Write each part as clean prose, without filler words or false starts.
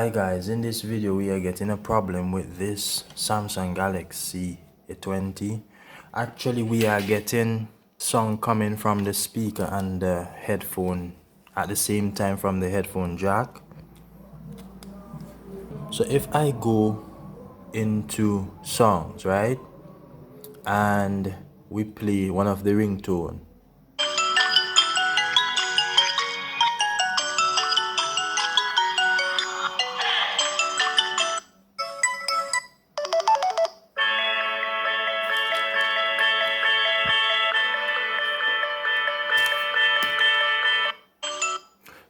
Hi guys, in this video we are getting a problem with this Samsung Galaxy A20. Actually we are getting sound coming from the speaker and the headphone at the same time from the headphone jack. So if I go into songs, right, and we play one of the ringtone,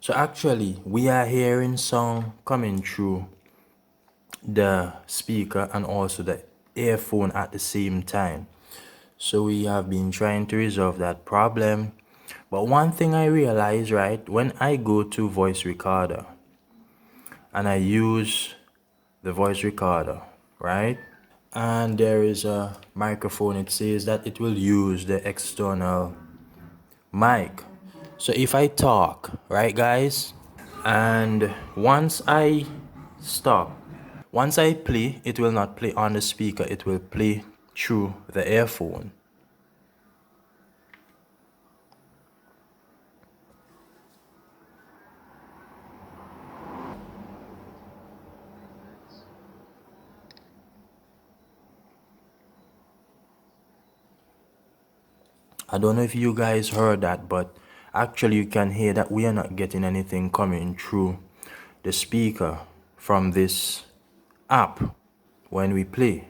so actually we are hearing sound coming through the speaker and also the earphone at the same time. So we have been trying to resolve that problem. But one thing I realize, right, when I go to voice recorder and I use the voice recorder, right, and there is a microphone, it says that it will use the external mic. So if I talk, right guys, and once I stop, once I play, it will not play on the speaker, it will play through the earphone. I don't know if you guys heard that, but actually you can hear that we are not getting anything coming through the speaker from this app when we play.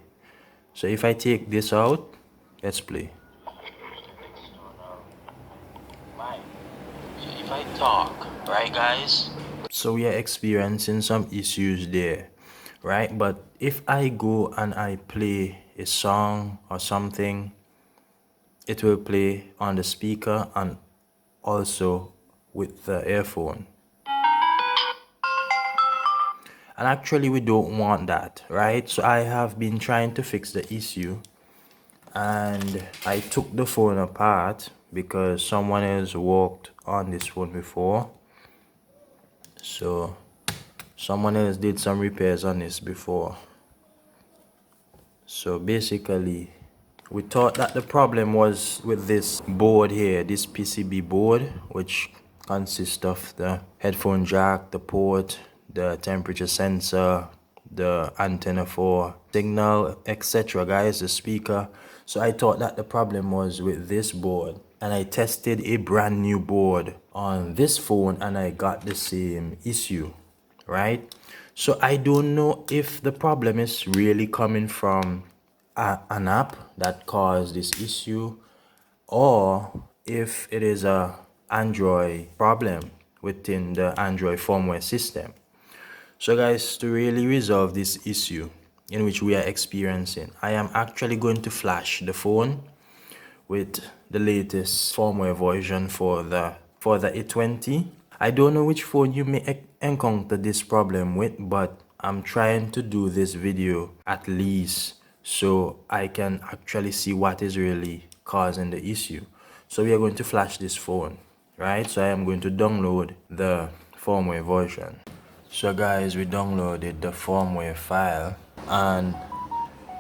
So if I take this out, let's play. So if I talk, right guys? So we are experiencing some issues there, right? But if I go and I play a song or something, it will play on the speaker and also with the earphone. And actually we don't want that, right? So I have been trying to fix the issue, and I took the phone apart because someone else worked on this phone before. So someone else did some repairs on this before. So basically we thought that the problem was with this board here, this PCB board, which consists of the headphone jack, the port, the temperature sensor, the antenna for signal, etc. guys, the speaker. So I thought that the problem was with this board, and I tested a brand new board on this phone and I got the same issue, right? So I don't know if the problem is really coming from an app that caused this issue, or if it is a Android problem within the Android firmware system. So guys, to really resolve this issue in which we are experiencing, I am actually going to flash the phone with the latest firmware version for the A20. I don't know which phone you may encounter this problem with, but I'm trying to do this video at least so I can actually see what is really causing the issue. So we are going to flash this phone, right? So I am going to download the firmware version. So guys, we downloaded the firmware file, and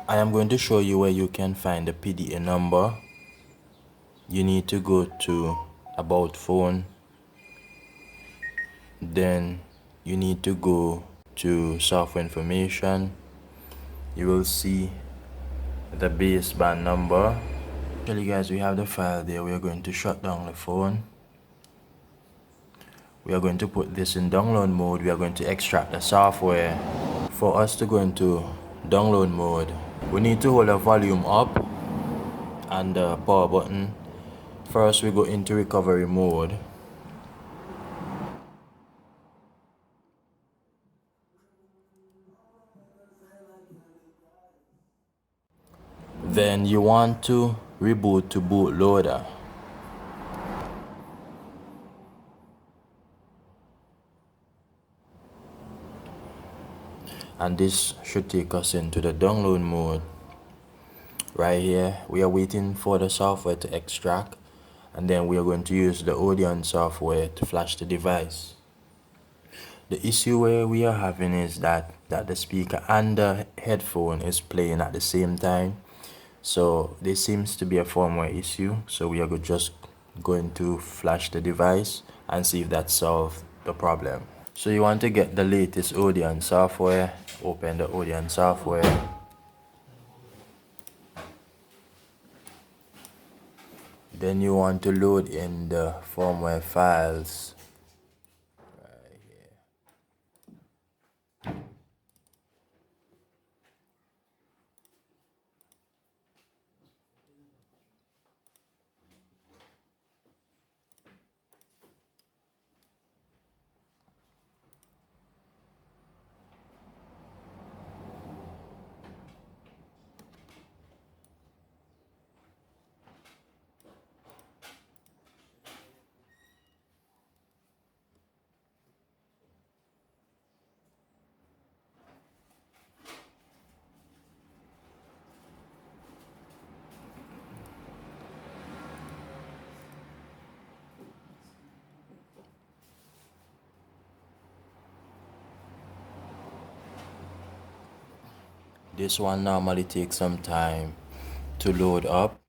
I am going to show you where you can find the PDA number. You need to go to About Phone, then you need to go to Software Information. You will see the baseband number. Actually guys, we have the file there. We are going to shut down the phone. We are going to put this in download mode. We are going to extract the software. For us to go into download mode, we need to hold the volume up and the power button. First we go into recovery mode. Then you want to reboot to bootloader. And this should take us into the download mode. Right here, we are waiting for the software to extract, and then we are going to use the Odeon software to flash the device. The issue where we are having is that the speaker and the headphone is playing at the same time. So there seems to be a firmware issue. So we are just going to flash the device and see if that solves the problem. So you want to get the latest Audion software. Open the Audion software. Then you want to load in the firmware files. This one normally takes some time to load up.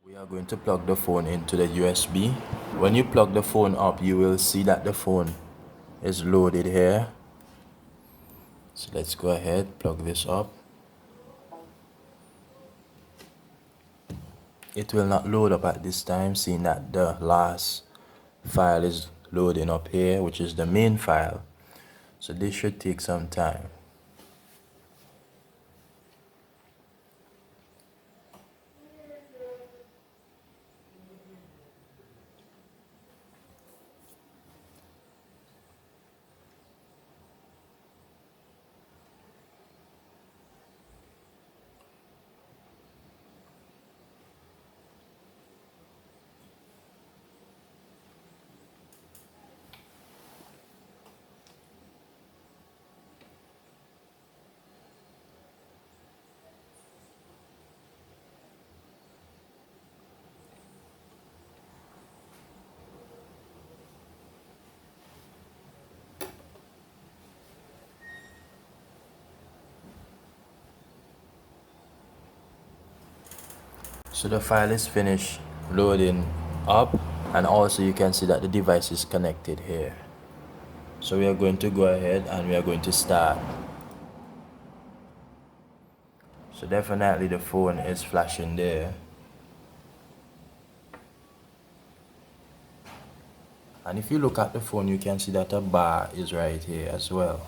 We are going to plug the phone into the USB. When you plug the phone up, you will see that the phone is loaded here. So let's go ahead, plug this up. It will not load up at this time, seeing that the last file is loading up here, which is the main file. So this should take some time. So the file is finished loading up, and also you can see that the device is connected here. So we are going to go ahead and we are going to start. So definitely the phone is flashing there. And if you look at the phone, you can see that a bar is right here as well.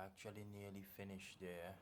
actually nearly finished there.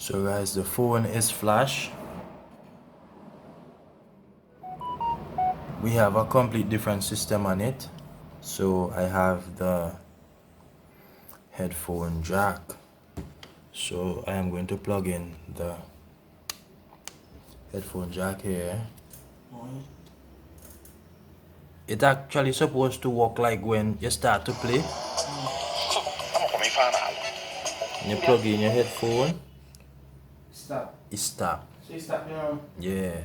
So guys, the phone is flash. We have a complete different system on it. So I have the headphone jack. So I am going to plug in the headphone jack here. It actually supposed to work like when you start to play. And you plug in your headphone. Stop. It stop. So you stop now? Yeah.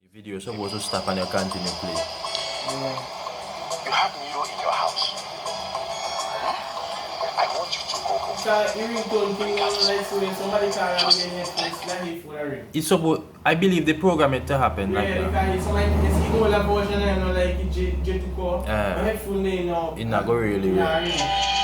The video is supposed to stop and you continue play. Yeah. You have Miro in your house. I want you to go home. So you ringtone thing like when somebody call and get headphones, that headphone are ring. It's supposed, I believe they program it to happen like Yeah, that. because somebody can see all the version and like J2 core. The headphone they know. It not go really Nah, really.